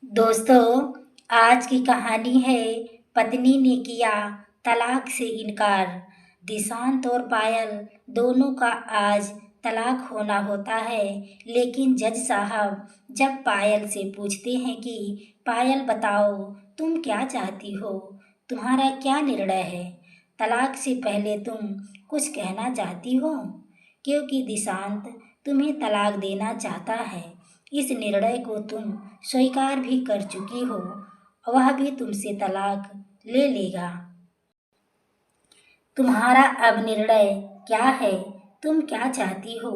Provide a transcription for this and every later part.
दोस्तों, आज की कहानी है पत्नी ने किया तलाक से इनकार। दिशांत और पायल दोनों का आज तलाक होना होता है, लेकिन जज साहब जब पायल से पूछते हैं कि पायल बताओ, तुम क्या चाहती हो, तुम्हारा क्या निर्णय है, तलाक से पहले तुम कुछ कहना चाहती हो? क्योंकि दिशांत तुम्हें तलाक देना चाहता है। इस निर्णय को तुम स्वीकार भी कर चुकी हो, वह भी तुमसे तलाक ले लेगा। तुम्हारा अब निर्णय क्या है? तुम क्या चाहती हो?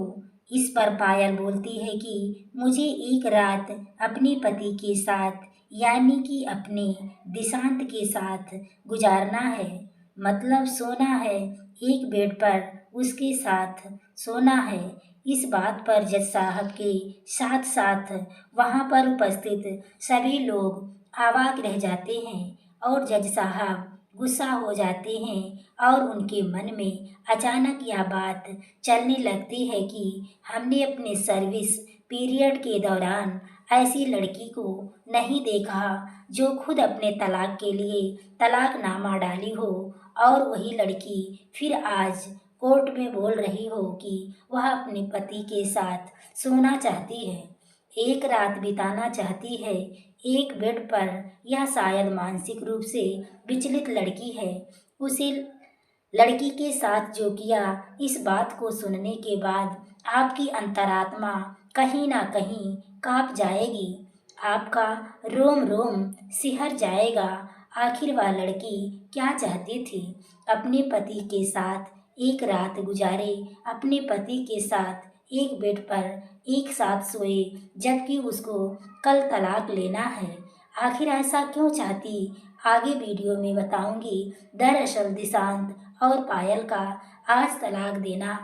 इस पर पायल बोलती है कि मुझे एक रात अपने पति के साथ, यानी कि अपने दिशांत के साथ गुजारना है। मतलब सोना है, एक बेड पर उसके साथ सोना है। इस बात पर जज साहब के साथ साथ वहाँ पर उपस्थित सभी लोग अवाक रह जाते हैं और जज साहब गुस्सा हो जाते हैं और उनके मन में अचानक यह बात चलने लगती है कि हमने अपने सर्विस पीरियड के दौरान ऐसी लड़की को नहीं देखा जो खुद अपने तलाक के लिए तलाकनामा डाली हो, और वही लड़की फिर आज कोर्ट में बोल रही हो कि वह अपने पति के साथ सोना चाहती है, एक रात बिताना चाहती है एक बेड पर। यह शायद मानसिक रूप से विचलित लड़की है। उसे लड़की के साथ जो किया, इस बात को सुनने के बाद आपकी अंतरात्मा कहीं ना कहीं कांप जाएगी, आपका रोम रोम सिहर जाएगा। आखिर वह लड़की क्या चाहती थी? अपने पति के साथ एक रात गुजारे, अपने पति के साथ एक बेड पर एक साथ सोए, जबकि उसको कल तलाक लेना है। आखिर ऐसा क्यों चाहती? आगे वीडियो में बताऊंगी। दरअसल दिशांत और पायल का आज तलाक देना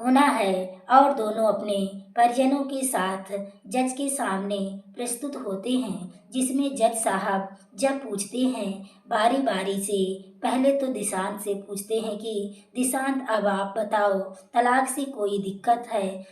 होना है और दोनों अपने परिजनों के साथ जज के सामने प्रस्तुत होते हैं, जिसमें जज साहब जब पूछते हैं बारी बारी से, पहले तो दिशांत से पूछते हैं कि दिशांत अब आप बताओ, तलाक से कोई दिक्कत है,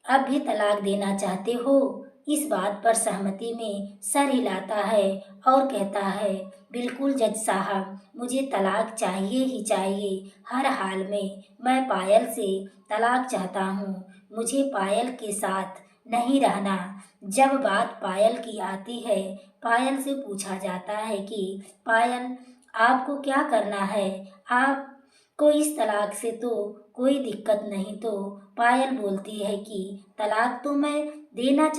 अब भी तलाक देना चाहते हो? इस बात पर सहमति में सर हिलाता है और कहता है बिल्कुल जज साहब, मुझे तलाक चाहिए ही चाहिए, हर हाल में मैं पायल से तलाक चाहता हूँ, मुझे पायल के साथ नहीं रहना। जब बात पायल की आती है, पायल से पूछा जाता है कि पायल, आपको क्या करना है, आपको इस तलाक से तो कोई दिक्कत नहीं? तो पायल बोलती है कि तलाक तो मैं देना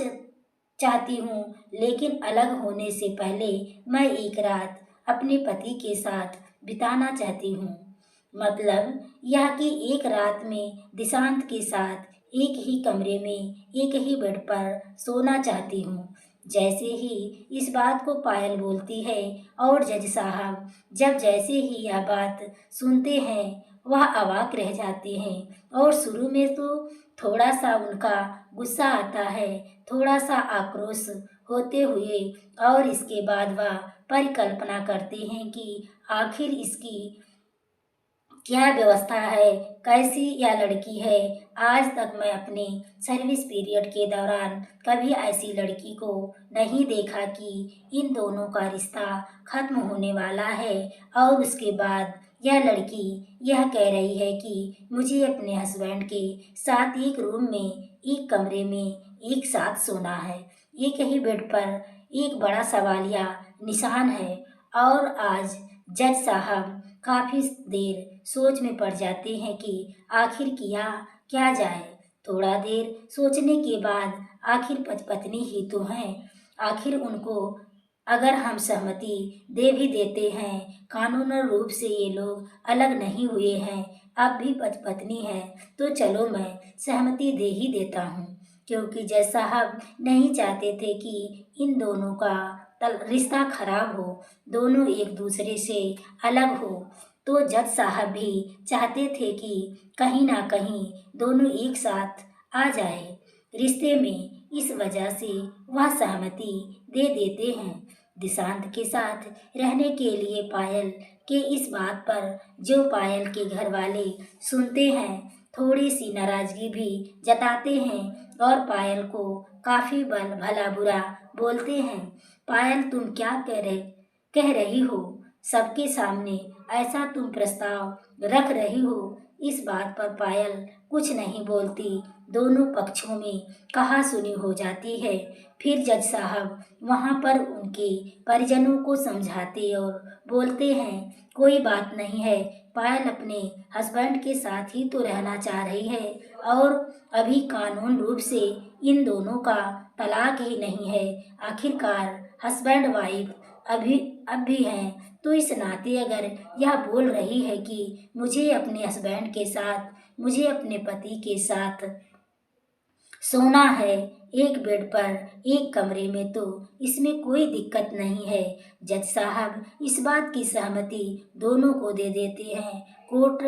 चाहती हूँ, लेकिन अलग होने से पहले मैं एक रात अपने पति के साथ बिताना चाहती हूँ। मतलब यह कि एक रात में दिशांत के साथ एक ही कमरे में एक ही बेड पर सोना चाहती हूँ। जैसे ही इस बात को पायल बोलती है और जज साहब जब जैसे ही यह बात सुनते हैं, वह अवाक रह जाते हैं और शुरू में तो थोड़ा सा उनका गुस्सा आता है, थोड़ा सा आक्रोश होते हुए, और इसके बाद वह परिकल्पना करते हैं कि आखिर इसकी क्या व्यवस्था है, कैसी यह लड़की है। आज तक मैं अपने सर्विस पीरियड के दौरान कभी ऐसी लड़की को नहीं देखा कि इन दोनों का रिश्ता खत्म होने वाला है और उसके बाद यह लड़की यह कह रही है कि मुझे अपने हस्बैंड के साथ एक रूम में एक कमरे में एक साथ सोना है। एक ही बेड पर एक बड़ा सवालिया निशान है। और आज जज साहब काफी देर सोच में पड़ जाते हैं कि आखिर किया क्या जाए। थोड़ा देर सोचने के बाद आखिर पत्नी ही तो हैं, आखिर उनको अगर हम सहमति दे भी देते हैं, कानूनी रूप से ये लोग अलग नहीं हुए हैं, अब भी पत्नी है, तो चलो मैं सहमति दे ही देता हूँ। क्योंकि जज साहब नहीं चाहते थे कि इन दोनों का रिश्ता खराब हो, दोनों एक दूसरे से अलग हो। तो जज साहब भी चाहते थे कि कहीं ना कहीं दोनों एक साथ आ जाए रिश्ते में, इस वजह से वह सहमति दे देते हैं दिशांत के साथ रहने के लिए। पायल के इस बात पर जो पायल के घर वाले सुनते हैं, थोड़ी सी नाराजगी भी जताते हैं और पायल को काफ़ी भला बुरा बोलते हैं। पायल, तुम क्या कह रही हो? सबके सामने ऐसा तुम प्रस्ताव रख रही हो? इस बात पर पायल कुछ नहीं बोलती। दोनों पक्षों में कहा सुनी हो जाती है। फिर जज साहब वहाँ पर उनके परिजनों को समझाते और बोलते हैं, कोई बात नहीं है, पायल अपने हस्बैंड के साथ ही तो रहना चाह रही है और अभी कानून रूप से इन दोनों का तलाक ही नहीं है। आखिरकार हस्बैंड वाइफ अब भी हैं, तो इस नाते अगर यह बोल रही है कि मुझे अपने हस्बैंड के साथ, मुझे अपने पति के साथ सोना है, एक बेड पर, एक कमरे में, तो इसमें कोई दिक्कत नहीं है। जज साहब इस बात की सहमति दोनों को दे देते हैं। कोर्ट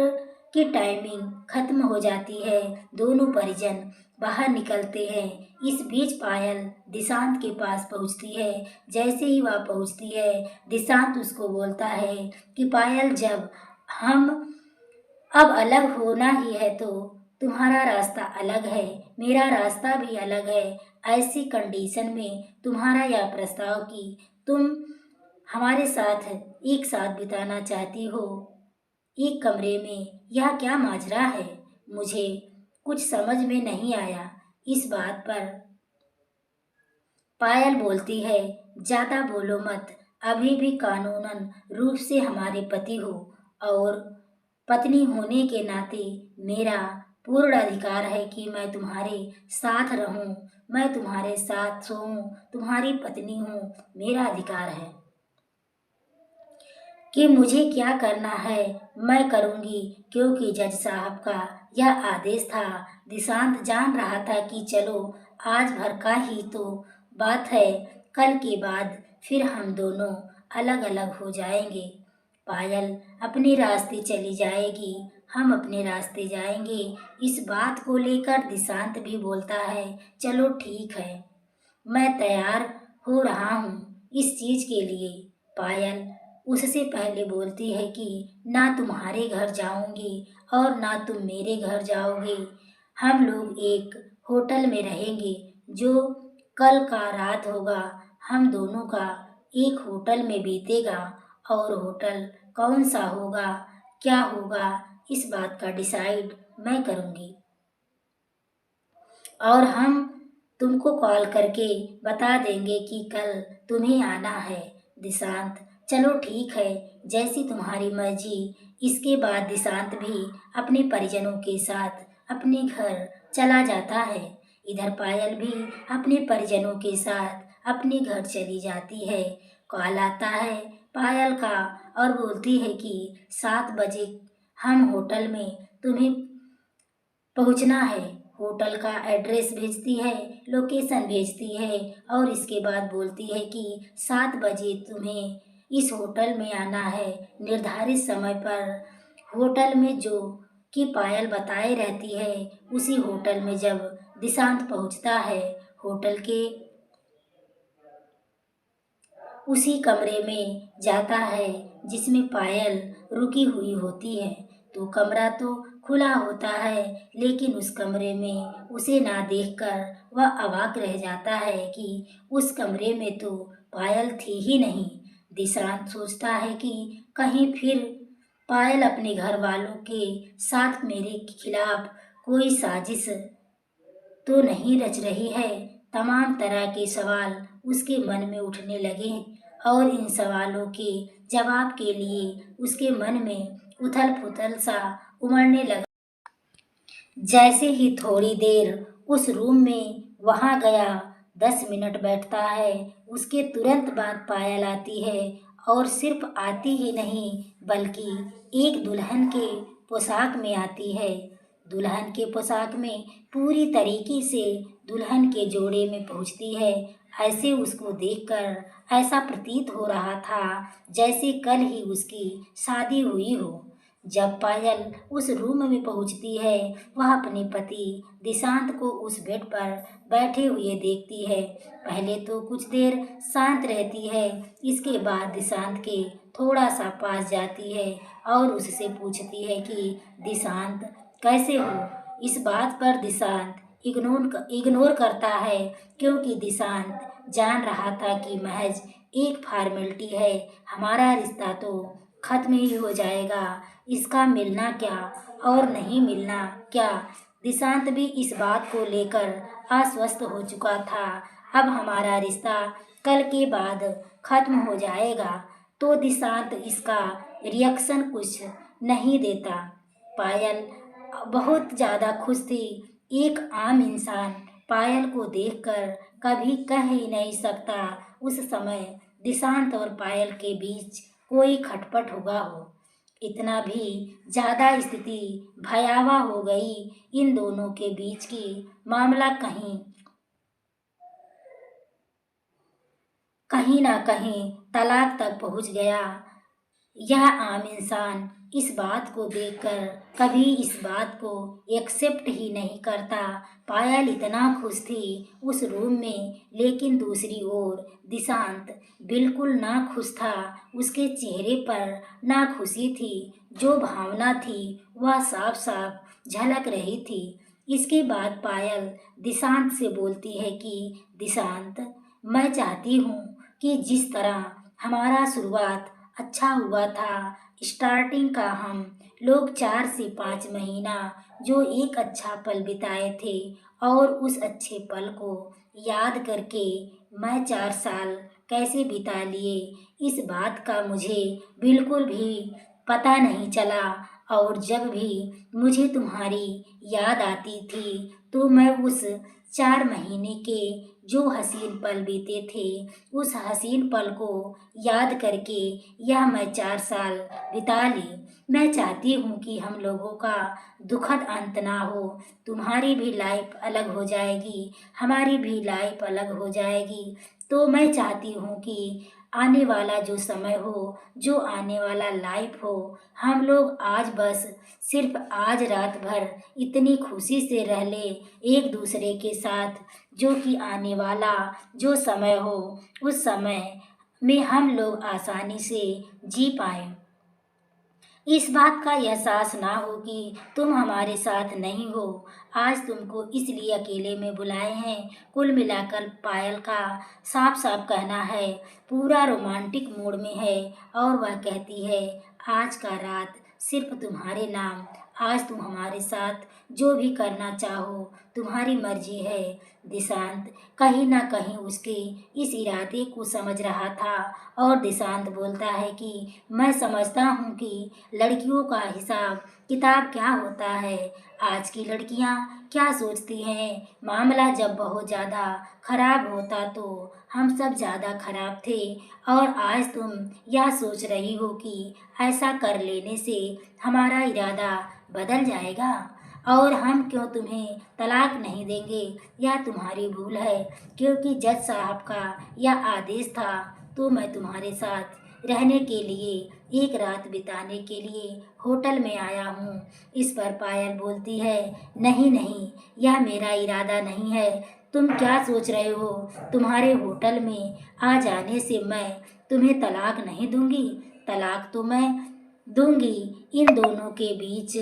की टाइमिंग खत्म हो जाती है। दोनों परिजन बाहर निकलते हैं। इस बीच पायल दिशांत के पास पहुंचती है। जैसे ही वह पहुंचती है, दिशांत उसको बोलता है कि पायल, जब हम अब अलग होना ही है तो तुम्हारा रास्ता अलग है, मेरा रास्ता भी अलग है। ऐसी कंडीशन में तुम्हारा यह प्रस्ताव कि तुम हमारे साथ एक साथ बिताना चाहती हो एक कमरे में, यह क्या माजरा है? मुझे कुछ समझ में नहीं आया। इस बात पर पायल बोलती है, ज्यादा बोलो मत, अभी भी कानूनन रूप से हमारे पति हो और पत्नी होने के नाते मेरा पूर्ण अधिकार है कि मैं तुम्हारे साथ रहूं, मैं तुम्हारे साथ सोऊं, तुम्हारी पत्नी हूं, मेरा अधिकार है कि मुझे क्या करना है मैं करूंगी, क्योंकि जज साहब का यह आदेश था। दिशांत जान रहा था कि चलो आज भर का ही तो बात है, कल के बाद फिर हम दोनों अलग अलग हो जाएंगे। पायल अपने रास्ते चली जाएगी, हम अपने रास्ते जाएंगे। इस बात को लेकर दिशांत भी बोलता है, चलो ठीक है, मैं तैयार हो रहा हूँ इस चीज के लिए। पायल उससे पहले बोलती है कि ना तुम्हारे घर जाऊंगी और ना तुम मेरे घर जाओगे। हम लोग एक होटल में रहेंगे। जो कल का रात होगा हम दोनों का एक होटल में बीतेगा, और होटल कौन सा होगा, क्या होगा, इस बात का डिसाइड मैं करूंगी और हम तुमको कॉल करके बता देंगे कि कल तुम्हें आना है। दिशांत, चलो ठीक है, जैसी तुम्हारी मर्जी। इसके बाद दिशांत भी अपने परिजनों के साथ अपने घर चला जाता है। इधर पायल भी अपने परिजनों के साथ अपने घर चली जाती है। कॉल आता है पायल का और बोलती है कि 7 बजे हम होटल में तुम्हें पहुंचना है। होटल का एड्रेस भेजती है, लोकेशन भेजती है और इसके बाद बोलती है कि 7 बजे तुम्हें इस होटल में आना है। निर्धारित समय पर होटल में जो कि पायल बताए रहती है, उसी होटल में जब दिशांत पहुंचता है, होटल के उसी कमरे में जाता है जिसमें पायल रुकी हुई होती है, तो कमरा तो खुला होता है, लेकिन उस कमरे में उसे ना देखकर वह अवाक रह जाता है कि उस कमरे में तो पायल थी ही नहीं। दिशांत सोचता है कि कहीं फिर पायल अपने घर वालों के साथ मेरे खिलाफ कोई साजिश तो नहीं रच रही है। तमाम तरह के सवाल उसके मन में उठने लगे और इन सवालों के जवाब के लिए उसके मन में उथल पुथल सा उमड़ने लगा। जैसे ही थोड़ी देर उस रूम में वहां गया, 10 मिनट बैठता है, उसके तुरंत बाद पायल आती है और सिर्फ आती ही नहीं बल्कि एक दुल्हन के पोशाक में आती है। दुल्हन के पोशाक में पूरी तरीके से दुल्हन के जोड़े में पहुंचती है। ऐसे उसको देखकर ऐसा प्रतीत हो रहा था जैसे कल ही उसकी शादी हुई हो। जब पायल उस रूम में पहुंचती है, वह अपने पति दिशांत को उस बेड पर बैठे हुए देखती है। पहले तो कुछ देर शांत रहती है, इसके बाद दिशांत के थोड़ा सा पास जाती है और उससे पूछती है कि दिशांत कैसे हो। इस बात पर दिशांत इग्नोर करता है, क्योंकि दिशांत जान रहा था कि महज एक फॉर्मेलिटी है, हमारा रिश्ता तो खत्म ही हो जाएगा। इसका मिलना क्या और नहीं मिलना क्या, दिशांत भी इस बात को लेकर आश्वस्त हो चुका था। अब हमारा रिश्ता कल के बाद खत्म हो जाएगा। तो दिशांत इसका रिएक्शन कुछ नहीं देता। पायल बहुत ज़्यादा खुश थी। एक आम इंसान पायल को देखकर कभी कह ही नहीं सकता उस समय दिशांत और पायल के बीच कोई खटपट हुआ हो। इतना भी ज़्यादा स्थिति भयावह हो गई, इन दोनों के बीच की मामला कहीं कहीं ना कहीं तलाक तक पहुंच गया। यह आम इंसान इस बात को देखकर कभी इस बात को एक्सेप्ट ही नहीं करता। पायल इतना खुश थी उस रूम में, लेकिन दूसरी ओर दिशांत बिल्कुल ना खुश था। उसके चेहरे पर ना खुशी थी, जो भावना थी वह साफ साफ झलक रही थी। इसके बाद पायल दिशांत से बोलती है कि दिशांत, मैं चाहती हूँ कि जिस तरह हमारा शुरुआत अच्छा हुआ था, स्टार्टिंग का हम लोग 4 से 5 महीना जो एक अच्छा पल बिताए थे, और उस अच्छे पल को याद करके मैं 4 साल कैसे बिता लिए, इस बात का मुझे बिल्कुल भी पता नहीं चला। और जब भी मुझे तुम्हारी याद आती थी तो मैं उस 4 महीने के जो हसीन पल बीते थे, उस हसीन पल को याद करके यह मैं 4 साल बिता ली। मैं चाहती हूँ कि हम लोगों का दुखद अंत ना हो। तुम्हारी भी लाइफ अलग हो जाएगी, हमारी भी लाइफ अलग हो जाएगी। तो मैं चाहती हूँ कि आने वाला जो समय हो, जो आने वाला लाइफ हो, हम लोग आज बस सिर्फ आज रात भर इतनी खुशी से रह ले एक दूसरे के साथ, जो कि आने वाला जो समय हो उस समय में हम लोग आसानी से जी पाएं। इस बात का एहसास ना हो कि तुम हमारे साथ नहीं हो। आज तुमको इसलिए अकेले में बुलाए हैं। कुल मिलाकर पायल का साफ साफ कहना है, पूरा रोमांटिक मूड में है, और वह कहती है आज का रात सिर्फ तुम्हारे नाम। आज तुम हमारे साथ जो भी करना चाहो तुम्हारी मर्जी है। दिशांत कहीं ना कहीं उसके इस इरादे को समझ रहा था, और दिशांत बोलता है कि मैं समझता हूँ कि लड़कियों का हिसाब किताब क्या होता है। आज की लड़कियाँ क्या सोचती हैं, मामला जब बहुत ज़्यादा खराब होता तो हम सब ज़्यादा खराब थे, और आज तुम यह सोच रही हो कि ऐसा कर लेने से हमारा इरादा बदल जाएगा और हम क्यों तुम्हें तलाक नहीं देंगे। यह तुम्हारी भूल है, क्योंकि जज साहब का यह आदेश था, तो मैं तुम्हारे साथ रहने के लिए एक रात बिताने के लिए होटल में आया हूँ। इस पर पायल बोलती है, नहीं नहीं, यह मेरा इरादा नहीं है। तुम क्या सोच रहे हो, तुम्हारे होटल में आ जाने से मैं तुम्हें तलाक नहीं दूंगी। तलाक तो मैं दूंगी। इन दोनों के बीच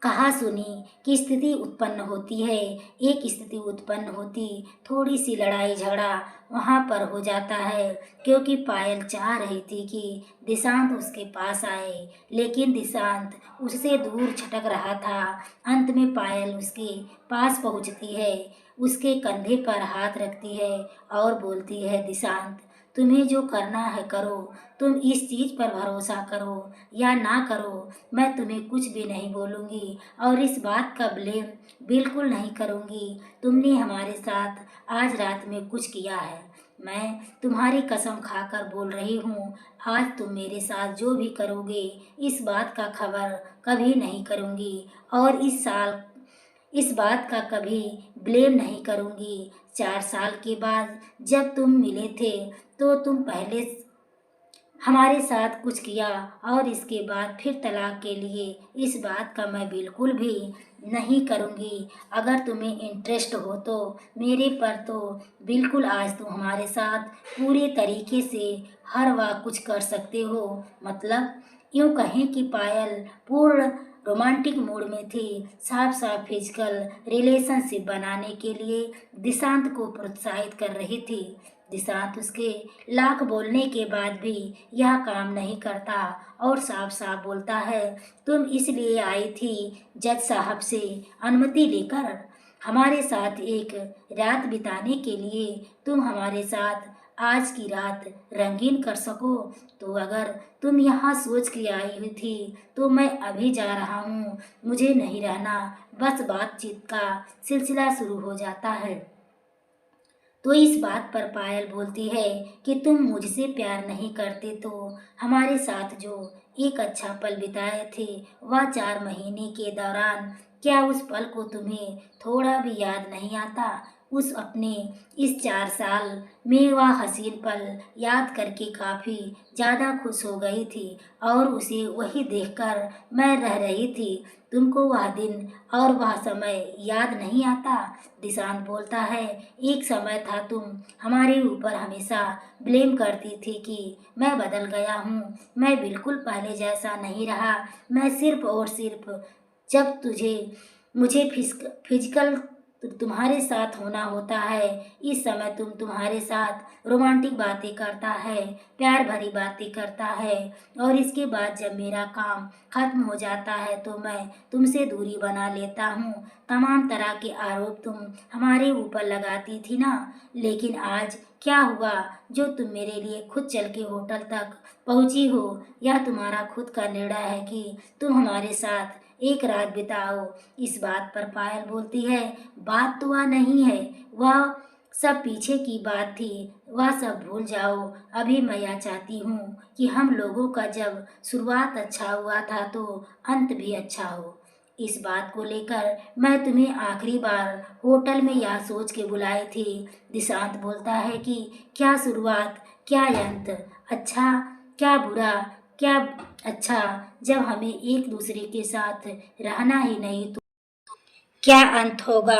कहा सुनी कि स्थिति उत्पन्न होती है। एक स्थिति उत्पन्न होती, थोड़ी सी लड़ाई झगड़ा वहाँ पर हो जाता है, क्योंकि पायल चाह रही थी कि दिशांत उसके पास आए, लेकिन दिशांत उससे दूर छटक रहा था। अंत में पायल उसके पास पहुँचती है, उसके कंधे पर हाथ रखती है और बोलती है, दिशांत तुम्हें जो करना है करो, तुम इस चीज़ पर भरोसा करो या ना करो, मैं तुम्हें कुछ भी नहीं बोलूँगी और इस बात का ब्लेम बिल्कुल नहीं करूँगी। तुमने हमारे साथ आज रात में कुछ किया है, मैं तुम्हारी कसम खाकर बोल रही हूँ, आज तुम मेरे साथ जो भी करोगे इस बात का खबर कभी नहीं करूँगी, और इस बात का कभी ब्लेम नहीं करूँगी। 4 साल के बाद जब तुम मिले थे तो तुम पहले हमारे साथ कुछ किया, और इसके बाद फिर तलाक के लिए इस बात का मैं बिल्कुल भी नहीं करूँगी। अगर तुम्हें इंटरेस्ट हो तो मेरे पर तो बिल्कुल आज तुम हमारे साथ पूरे तरीके से हर वह कुछ कर सकते हो। मतलब यूँ कहें कि पायल पूर्ण रोमांटिक मूड में थी। साफ साफ फिजिकल रिलेशनशिप बनाने के लिए दिशांत को प्रोत्साहित कर रही थी। दिशांत उसके लाख बोलने के बाद भी यह काम नहीं करता और साफ साफ बोलता है, तुम इसलिए आई थी जज साहब से अनुमति लेकर हमारे साथ एक रात बिताने के लिए। तुम हमारे साथ आज की रात रंगीन कर सको। तो अगर तुम यहाँ सोच के आई हुई थी तो मैं अभी जा रहा हूँ, मुझे नहीं रहना। बस बातचीत का सिलसिला शुरू हो जाता है। तो इस बात पर पायल बोलती है कि तुम मुझसे प्यार नहीं करते तो हमारे साथ जो एक अच्छा पल बिताए थे वह 4 महीने के दौरान, क्या उस पल को तुम्हें थोड़ा भी याद नहीं आता? उस अपने इस 4 साल में वह हसीन पल याद करके काफ़ी ज़्यादा खुश हो गई थी और उसे वही देखकर मैं रह रही थी। तुमको वह दिन और वह समय याद नहीं आता? दिशांत बोलता है, एक समय था तुम हमारे ऊपर हमेशा ब्लेम करती थी कि मैं बदल गया हूँ। मैं बिल्कुल पहले जैसा नहीं रहा। मैं सिर्फ और सिर्फ जब तुझे मुझे फिजिकल तुम्हारे साथ होना होता है, इस समय तुम्हारे साथ रोमांटिक बातें करता है, प्यार भरी बातें करता है और इसके बाद जब मेरा काम खत्म हो जाता है तो मैं तुमसे दूरी बना लेता हूँ। तमाम तरह के आरोप तुम हमारे ऊपर लगाती थी ना, लेकिन आज क्या हुआ जो तुम मेरे लिए खुद चल के होटल तक पहुँची हो? यह तुम्हारा खुद का निर्णय है कि तुम हमारे साथ एक रात बिताओ। इस बात पर पायल बोलती है, बात तो वह नहीं है, वह सब पीछे की बात थी, वह सब भूल जाओ। अभी मैं यह चाहती हूँ कि हम लोगों का जब शुरुआत अच्छा हुआ था तो अंत भी अच्छा हो। इस बात को लेकर मैं तुम्हें आखिरी बार होटल में यह सोच के बुलाई थी। दिशांत बोलता है कि क्या शुरुआत, क्या अंत, अच्छा क्या बुरा, क्या अच्छा, जब हमें एक दूसरे के साथ रहना ही नहीं तो क्या अंत होगा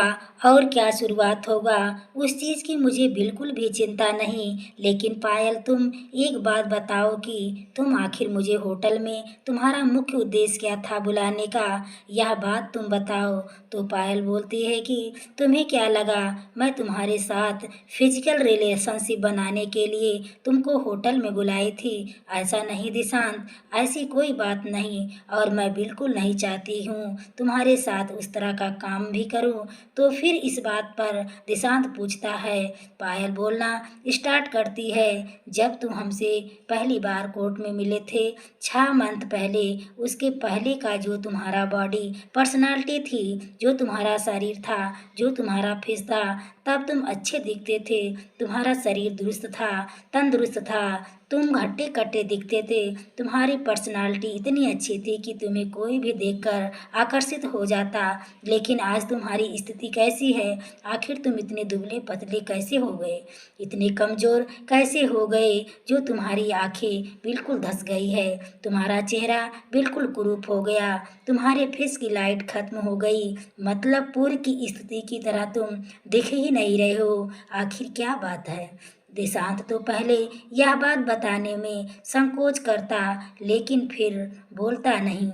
और क्या शुरुआत होगा, उस चीज़ की मुझे बिल्कुल भी चिंता नहीं। लेकिन पायल, तुम एक बात बताओ कि तुम आखिर मुझे होटल में तुम्हारा मुख्य उद्देश्य क्या था बुलाने का? यह बात तुम बताओ। तो पायल बोलती है कि तुम्हें क्या लगा मैं तुम्हारे साथ फिजिकल रिलेशनशिप बनाने के लिए तुमको होटल में बुलाई थी? ऐसा नहीं दिशांत, ऐसी कोई बात नहीं और मैं बिल्कुल नहीं चाहती हूँ तुम्हारे साथ उस तरह का काम भी करूँ। तो फिर इस बात पर दिशांत पूछता है। पायल बोलना स्टार्ट करती है, जब तुम हमसे पहली बार कोर्ट में मिले थे 6 मंथ पहले, उसके पहले का जो तुम्हारा बॉडी पर्सनालिटी थी, जो तुम्हारा शरीर था, जो तुम्हारा फेस था, तब तुम अच्छे दिखते थे। तुम्हारा शरीर दुरुस्त था, तंदुरुस्त था, तुम हट्टे कट्टे दिखते थे। तुम्हारी पर्सनालिटी इतनी अच्छी थी कि तुम्हें कोई भी देखकर आकर्षित हो जाता। लेकिन आज तुम्हारी स्थिति कैसी है? आखिर तुम इतने दुबले पतले कैसे हो गए, इतने कमज़ोर कैसे हो गए, जो तुम्हारी आंखें बिल्कुल धंस गई है, तुम्हारा चेहरा बिल्कुल कुरूप हो गया, तुम्हारे फेस की लाइट खत्म हो गई, मतलब पूर्व की स्थिति की तरह तुम दिख ही नहीं रहे हो। आखिर क्या बात है? दिशांत तो पहले यह बात बताने में संकोच करता, लेकिन फिर बोलता नहीं।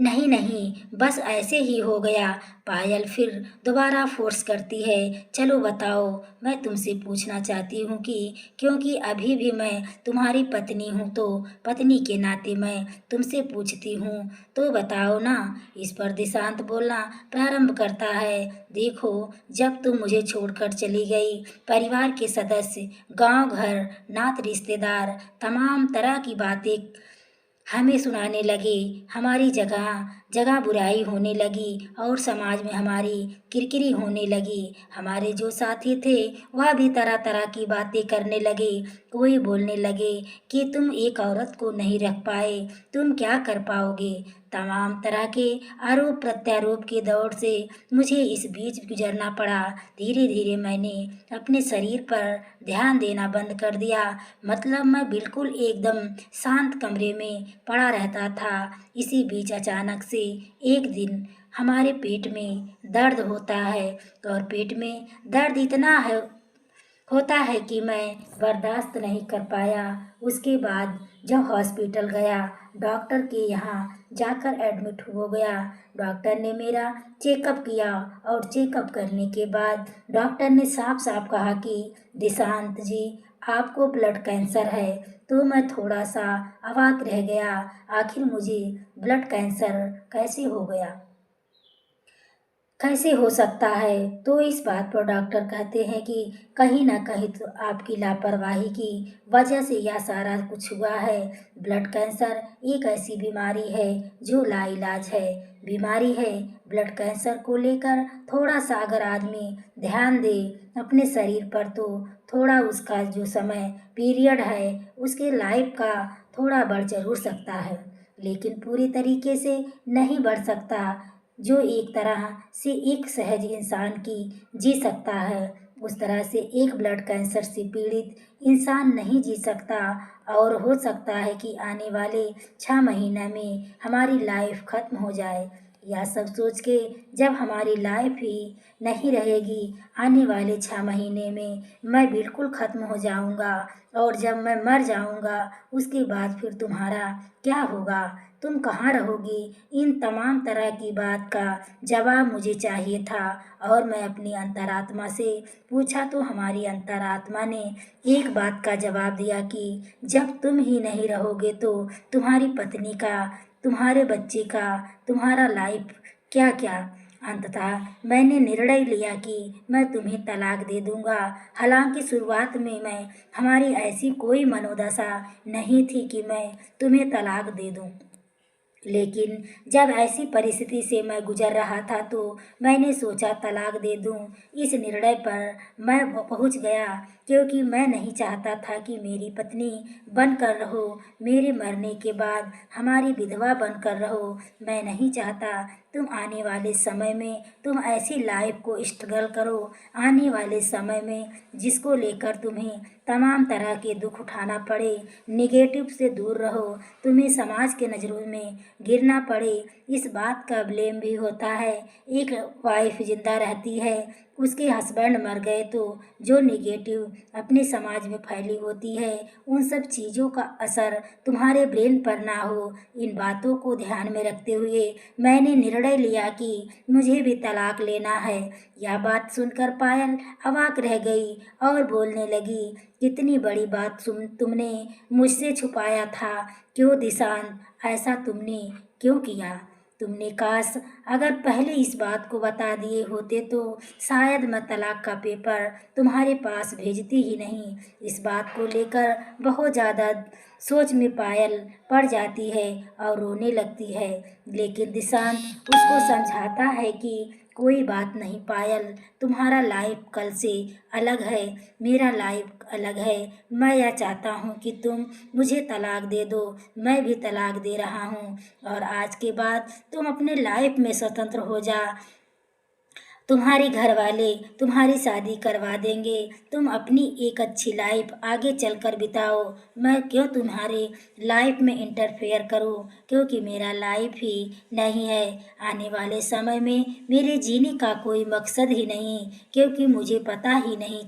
नहीं नहीं, बस ऐसे ही हो गया। पायल फिर दोबारा फोर्स करती है, चलो बताओ, मैं तुमसे पूछना चाहती हूँ कि क्योंकि अभी भी मैं तुम्हारी पत्नी हूँ तो पत्नी के नाते मैं तुमसे पूछती हूँ, तो बताओ ना। इस पर दिशांत बोलना प्रारंभ करता है, देखो, जब तुम मुझे छोड़कर चली गई, परिवार के सदस्य, गांव घर, नात रिश्तेदार तमाम तरह की बातें हमें सुनाने लगे। हमारी जगह जगह बुराई होने लगी और समाज में हमारी किरकिरी होने लगी। हमारे जो साथी थे वह भी तरह तरह की बातें करने लगे। कोई बोलने लगे कि तुम एक औरत को नहीं रख पाए, तुम क्या कर पाओगे। तमाम तरह के आरोप प्रत्यारोप के दौर से मुझे इस बीच गुजरना पड़ा। धीरे धीरे मैंने अपने शरीर पर ध्यान देना बंद कर दिया। मतलब मैं बिल्कुल एकदम शांत कमरे में पड़ा रहता था। इसी बीच अचानक से एक दिन हमारे पेट में दर्द होता है और पेट में दर्द इतना है होता है कि मैं बर्दाश्त नहीं कर पाया। उसके बाद जब हॉस्पिटल गया डॉक्टर के यहाँ जाकर एडमिट हो गया। डॉक्टर ने मेरा चेकअप किया और चेकअप करने के बाद डॉक्टर ने साफ साफ कहा कि दिशांत जी, आपको ब्लड कैंसर है। तो मैं थोड़ा सा अवाक रह गया, आखिर मुझे ब्लड कैंसर कैसे हो गया, कैसे हो सकता है। तो इस बात पर डॉक्टर कहते हैं कि कहीं ना कहीं तो आपकी लापरवाही की वजह से यह सारा कुछ हुआ है। ब्लड कैंसर एक ऐसी बीमारी है जो लाइलाज है, बीमारी है। ब्लड कैंसर को लेकर थोड़ा सा अगर आदमी ध्यान दे अपने शरीर पर, तो थोड़ा उसका जो समय पीरियड है उसके लाइफ का थोड़ा बढ़ जरूर सकता है, लेकिन पूरी तरीके से नहीं बढ़ सकता। जो एक तरह से एक सहज इंसान की जी सकता है, उस तरह से एक ब्लड कैंसर से पीड़ित इंसान नहीं जी सकता। और हो सकता है कि आने वाले 6 महीने में हमारी लाइफ खत्म हो जाए। यह सब सोच के जब हमारी लाइफ ही नहीं रहेगी, आने वाले 6 महीने में मैं बिल्कुल खत्म हो जाऊंगा। और जब मैं मर जाऊंगा उसके बाद फिर तुम्हारा क्या होगा, तुम कहाँ रहोगी? इन तमाम तरह की बात का जवाब मुझे चाहिए था। और मैं अपनी अंतरात्मा से पूछा तो हमारी अंतरात्मा ने एक बात का जवाब दिया कि जब तुम ही नहीं रहोगे तो तुम्हारी पत्नी का, तुम्हारे बच्चे का, तुम्हारा लाइफ क्या क्या। अंततः मैंने निर्णय लिया कि मैं तुम्हें तलाक दे दूंगा। हालांकि शुरुआत में मैं हमारी ऐसी कोई मनोदशा नहीं थी कि मैं तुम्हें तलाक दे दूं, लेकिन जब ऐसी परिस्थिति से मैं गुजर रहा था तो मैंने सोचा तलाक दे दूं। इस निर्णय पर मैं पहुंच गया क्योंकि मैं नहीं चाहता था कि मेरी पत्नी बनकर रहो, मेरे मरने के बाद हमारी विधवा बनकर रहो। मैं नहीं चाहता तुम आने वाले समय में तुम ऐसी लाइफ को स्ट्रगल करो, आने वाले समय में जिसको लेकर तुम्हें तमाम तरह के दुख उठाना पड़े, निगेटिव से दूर रहो, तुम्हें समाज के नज़रों में गिरना पड़े। इस बात का ब्लेम भी होता है। एक वाइफ जिंदा रहती है, उसके हस्बैंड मर गए तो जो निगेटिव अपने समाज में फैली होती है, उन सब चीज़ों का असर तुम्हारे ब्रेन पर ना हो, इन बातों को ध्यान में रखते हुए मैंने निर्णय लिया कि मुझे भी तलाक लेना है। यह बात सुनकर पायल अवाक रह गई और बोलने लगी, कितनी बड़ी बात तुमने मुझसे छुपाया था। क्यों दिशांत, ऐसा तुमने क्यों किया? तुमने काश अगर पहले इस बात को बता दिए होते तो शायद मैं तलाक का पेपर तुम्हारे पास भेजती ही नहीं। इस बात को लेकर बहुत ज़्यादा सोच में पायल पड़ जाती है और रोने लगती है, लेकिन दिशांत उसको समझाता है कि कोई बात नहीं पायल, तुम्हारा लाइफ कल से अलग है, मेरा लाइफ अलग है। मैं यह चाहता हूँ कि तुम मुझे तलाक दे दो, मैं भी तलाक दे रहा हूँ और आज के बाद तुम अपने लाइफ में स्वतंत्र हो जा। तुम्हारे घर वाले तुम्हारी शादी करवा देंगे, तुम अपनी एक अच्छी लाइफ आगे चलकर बिताओ। मैं क्यों तुम्हारे लाइफ में इंटरफेयर करूं, क्योंकि मेरा लाइफ ही नहीं है। आने वाले समय में मेरे जीने का कोई मकसद ही नहीं, क्योंकि मुझे पता ही नहीं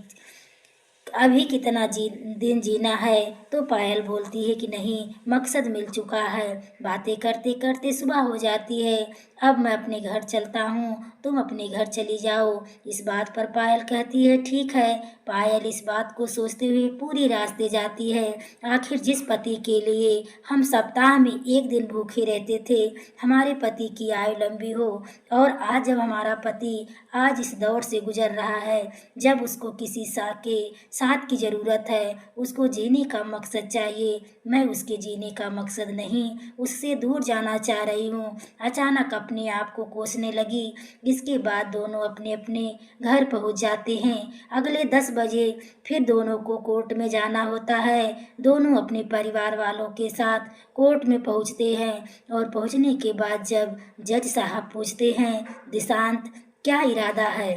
अभी कितना दिन जीना है। तो पायल बोलती है कि नहीं, मकसद मिल चुका है। बातें करते करते सुबह हो जाती है। अब मैं अपने घर चलता हूँ, तुम अपने घर चली जाओ। इस बात पर पायल कहती है ठीक है। पायल इस बात को सोचते हुए पूरी रास्ते जाती है। आखिर जिस पति के लिए हम सप्ताह में एक दिन भूखे रहते थे, हमारे पति की आयु लंबी हो, और आज जब हमारा पति आज इस दौर से गुजर रहा है, जब उसको किसी के साथ की ज़रूरत है, उसको जीने का मकसद चाहिए, मैं उसके जीने का मकसद नहीं, उससे दूर जाना चाह रही हूँ। अचानक अपने आप को कोसने लगी। इसके बाद दोनों अपने अपने घर पहुँच जाते हैं। अगले 10 बजे फिर दोनों को कोर्ट में जाना होता है। दोनों अपने परिवार वालों के साथ कोर्ट में पहुँचते हैं और पहुँचने के बाद जब जज साहब पूछते हैं, दिशांत क्या इरादा है?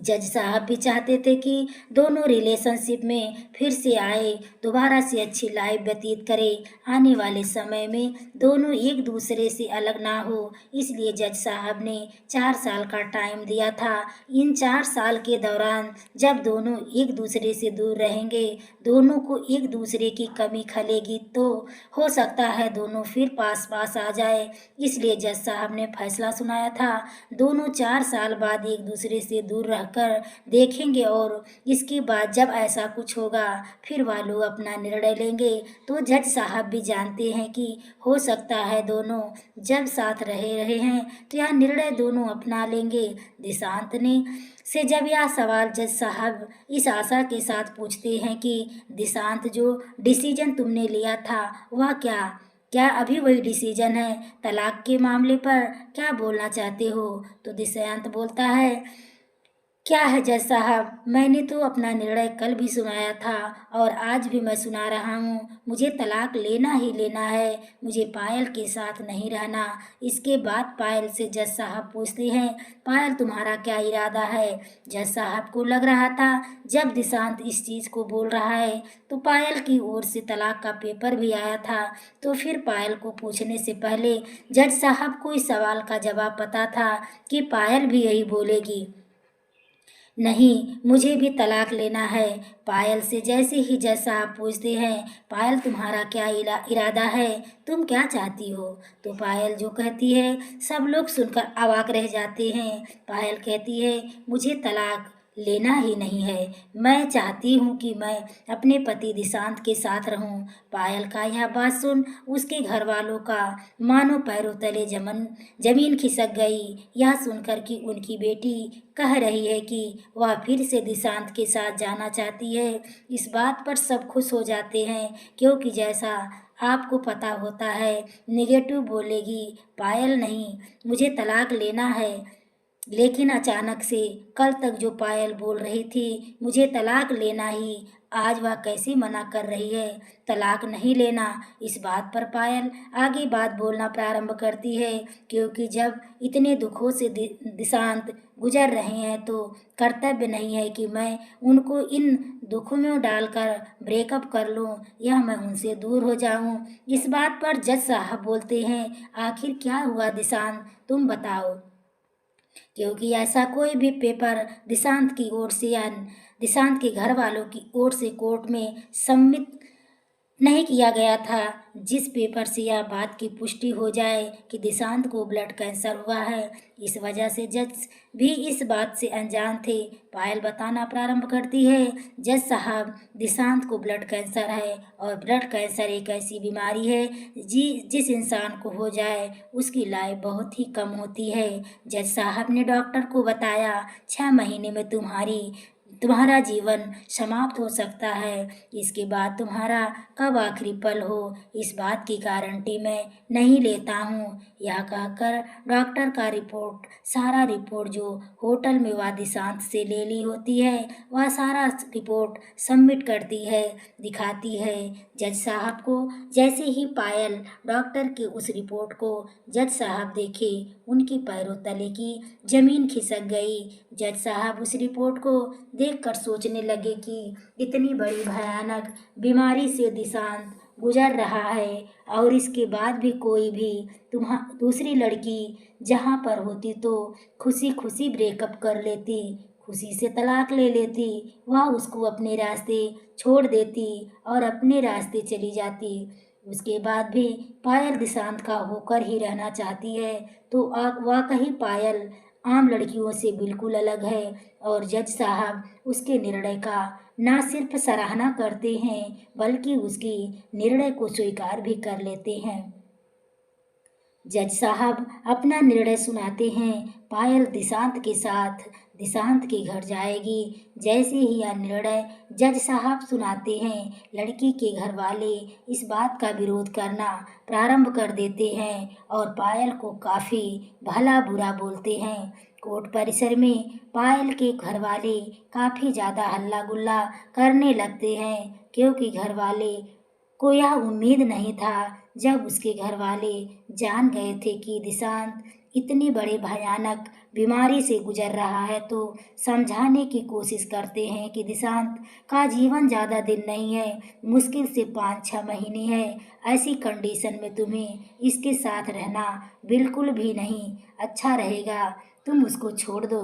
जज साहब भी चाहते थे कि दोनों रिलेशनशिप में फिर से आए, दोबारा से अच्छी लाइफ व्यतीत करें। आने वाले समय में दोनों एक दूसरे से अलग ना हो, इसलिए जज साहब ने 4 साल का टाइम दिया था। इन 4 साल के दौरान जब दोनों एक दूसरे से दूर रहेंगे, दोनों को एक दूसरे की कमी खलेगी, तो हो सकता है दोनों फिर पास पास आ जाए। इसलिए जज साहब ने फैसला सुनाया था, दोनों 4 साल बाद एक दूसरे से दूर रहकर देखेंगे और इसके बाद जब ऐसा कुछ होगा फिर वह लोग अपना निर्णय लेंगे। तो जज साहब भी जानते हैं कि हो सकता है दोनों जब साथ रहे रहे हैं तो यह निर्णय दोनों अपना लेंगे। दिशांत ने से जब यह सवाल जज साहब इस आशा के साथ पूछते हैं कि दिशांत, जो डिसीजन तुमने लिया था वह क्या क्या अभी वही डिसीजन है? तलाक के मामले पर क्या बोलना चाहते हो? तो दिशांत बोलता है, क्या है जज साहब, मैंने तो अपना निर्णय कल भी सुनाया था और आज भी मैं सुना रहा हूँ। मुझे तलाक लेना ही लेना है, मुझे पायल के साथ नहीं रहना। इसके बाद पायल से जज साहब पूछते हैं, पायल तुम्हारा क्या इरादा है? जज साहब को लग रहा था जब दिशांत इस चीज़ को बोल रहा है तो पायल की ओर से तलाक का पेपर भी आया था। तो फिर पायल को पूछने से पहले जज साहब को इस सवाल का जवाब पता था कि पायल भी यही बोलेगी, नहीं मुझे भी तलाक लेना है। पायल से जैसे ही जज साहब पूछते हैं, पायल तुम्हारा क्या इरादा है, तुम क्या चाहती हो? तो पायल जो कहती है सब लोग सुनकर अवाक रह जाते हैं। पायल कहती है, मुझे तलाक लेना ही नहीं है, मैं चाहती हूँ कि मैं अपने पति दिशांत के साथ रहूँ। पायल का यह बात सुन उसके घर वालों का मानो पैरों तले जमीन खिसक गई। यह सुनकर कि उनकी बेटी कह रही है कि वह फिर से दिशांत के साथ जाना चाहती है, इस बात पर सब खुश हो जाते हैं, क्योंकि जैसा आपको पता होता है निगेटिव बोलेगी पायल, नहीं मुझे तलाक लेना है। लेकिन अचानक से कल तक जो पायल बोल रही थी मुझे तलाक लेना ही, आज वह कैसे मना कर रही है तलाक नहीं लेना। इस बात पर पायल आगे बात बोलना प्रारंभ करती है, क्योंकि जब इतने दुखों से दिशांत गुजर रहे हैं तो कर्तव्य नहीं है कि मैं उनको इन दुखों में डालकर ब्रेकअप कर लूं या मैं उनसे दूर हो जाऊं। इस बात पर जज साहब बोलते हैं, आखिर क्या हुआ दिशांत, तुम बताओ, क्योंकि ऐसा कोई भी पेपर दिशांत की ओर से या दिशांत के घर वालों की ओर से कोर्ट में सबमिट नहीं किया गया था जिस पेपर से यह बात की पुष्टि हो जाए कि दिशांत को ब्लड कैंसर हुआ है। इस वजह से जज भी इस बात से अनजान थे। पायल बताना प्रारंभ करती है, जज साहब दिशांत को ब्लड कैंसर है और ब्लड कैंसर एक ऐसी बीमारी है जिस इंसान को हो जाए उसकी लाइफ बहुत ही कम होती है। जज साहब ने डॉक्टर को बताया 6 महीने में तुम्हारा जीवन समाप्त हो सकता है, इसके बाद तुम्हारा कब आखिरी पल हो इस बात की गारंटी मैं नहीं लेता हूँ। यह कहकर डॉक्टर का सारा रिपोर्ट जो होटल में वह दिशांत से ले ली होती है वह सारा रिपोर्ट सबमिट करती है, दिखाती है जज साहब को। जैसे ही पायल डॉक्टर के उस रिपोर्ट को जज साहब देखे उनकी पैरों तले की जमीन खिसक गई। जज साहब उस रिपोर्ट को देखकर सोचने लगे कि इतनी बड़ी भयानक बीमारी से दिशांत गुजर रहा है और इसके बाद भी कोई भी दूसरी लड़की जहाँ पर होती तो खुशी खुशी ब्रेकअप कर लेती, खुशी से तलाक ले लेती, वह उसको अपने रास्ते छोड़ देती और अपने रास्ते चली जाती। उसके बाद भी पायल दिशांत का होकर ही रहना चाहती है। तो वाकई पायल आम लड़कियों से बिल्कुल अलग है और जज साहब उसके निर्णय का न सिर्फ सराहना करते हैं बल्कि उसकी निर्णय को स्वीकार भी कर लेते हैं। जज साहब अपना निर्णय सुनाते हैं, पायल दिशांत के घर जाएगी। जैसे ही यह निर्णय जज साहब सुनाते हैं, लड़की के घर वाले इस बात का विरोध करना प्रारंभ कर देते हैं और पायल को काफ़ी भला बुरा बोलते हैं। कोर्ट परिसर में पायल के घर वाले काफ़ी ज़्यादा हल्ला गुल्ला करने लगते हैं, क्योंकि घर वाले को यह उम्मीद नहीं था जब उसके घर वाले जान गए थे कि दिशांत इतनी बड़े भयानक बीमारी से गुजर रहा है तो समझाने की कोशिश करते हैं कि दिशांत का जीवन ज़्यादा दिन नहीं है, मुश्किल से 5-6 महीने है। ऐसी कंडीशन में तुम्हें इसके साथ रहना बिल्कुल भी नहीं अच्छा रहेगा। तुम उसको छोड़ दो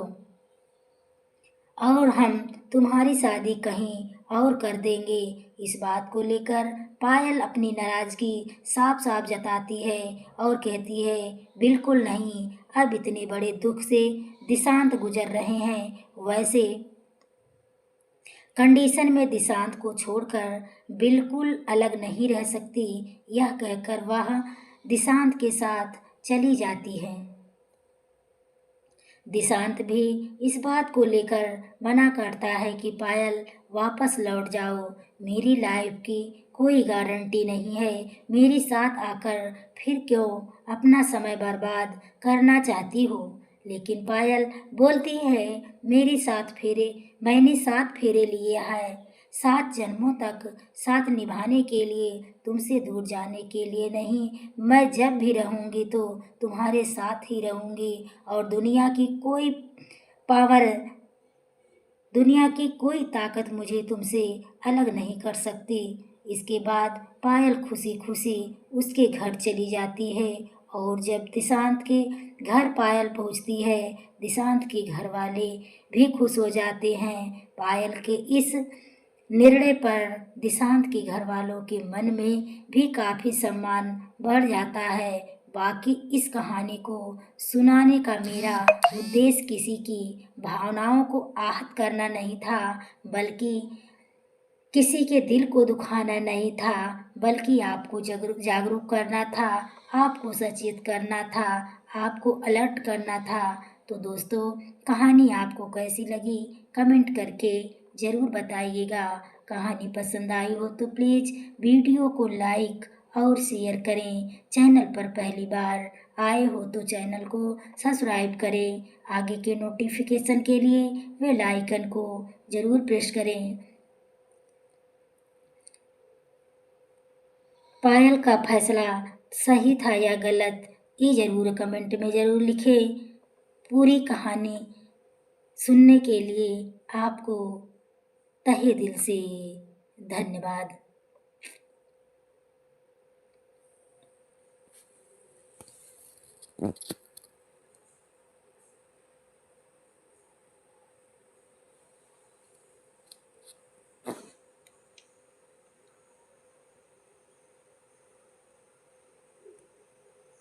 और हम तुम्हारी शादी कहीं और कर देंगे। इस बात को लेकर पायल अपनी नाराज़गी साफ साफ जताती है और कहती है, बिल्कुल नहीं, अब इतने बड़े दुख से दिशांत गुजर रहे हैं, वैसे कंडीशन में दिशांत को छोड़कर बिल्कुल अलग नहीं रह सकती। यह कहकर वह दिशांत के साथ चली जाती है। दिशांत भी इस बात को लेकर मना करता है कि पायल वापस लौट जाओ, मेरी लाइफ की कोई गारंटी नहीं है, मेरे साथ आकर फिर क्यों अपना समय बर्बाद करना चाहती हो। लेकिन पायल बोलती है, मेरी सात फेरे मैंने 7 फेरे लिए हैं, 7 जन्मों तक साथ निभाने के लिए, तुमसे दूर जाने के लिए नहीं। मैं जब भी रहूँगी तो तुम्हारे साथ ही रहूँगी और पावर दुनिया की कोई ताकत मुझे तुमसे अलग नहीं कर सकती। इसके बाद पायल खुशी खुशी उसके घर चली जाती है और जब दिशांत के घर पायल पहुंचती है, दिशांत के घर वाले भी खुश हो जाते हैं। पायल के इस निर्णय पर दिशांत के घर वालों के मन में भी काफ़ी सम्मान बढ़ जाता है। बाकी इस कहानी को सुनाने का मेरा उद्देश्य किसी की भावनाओं को आहत करना नहीं था, बल्कि किसी के दिल को दुखाना नहीं था, बल्कि आपको जागरूक करना था, आपको सचेत करना था, आपको अलर्ट करना था। तो दोस्तों, कहानी आपको कैसी लगी कमेंट करके ज़रूर बताइएगा। कहानी पसंद आई हो तो प्लीज़ वीडियो को लाइक और शेयर करें। चैनल पर पहली बार आए हो तो चैनल को सब्सक्राइब करें। आगे के नोटिफिकेशन के लिए बेल आइकन को ज़रूर प्रेस करें। पायल का फैसला सही था या गलत, ये ज़रूर कमेंट में ज़रूर लिखें। पूरी कहानी सुनने के लिए आपको तहे दिल से धन्यवाद।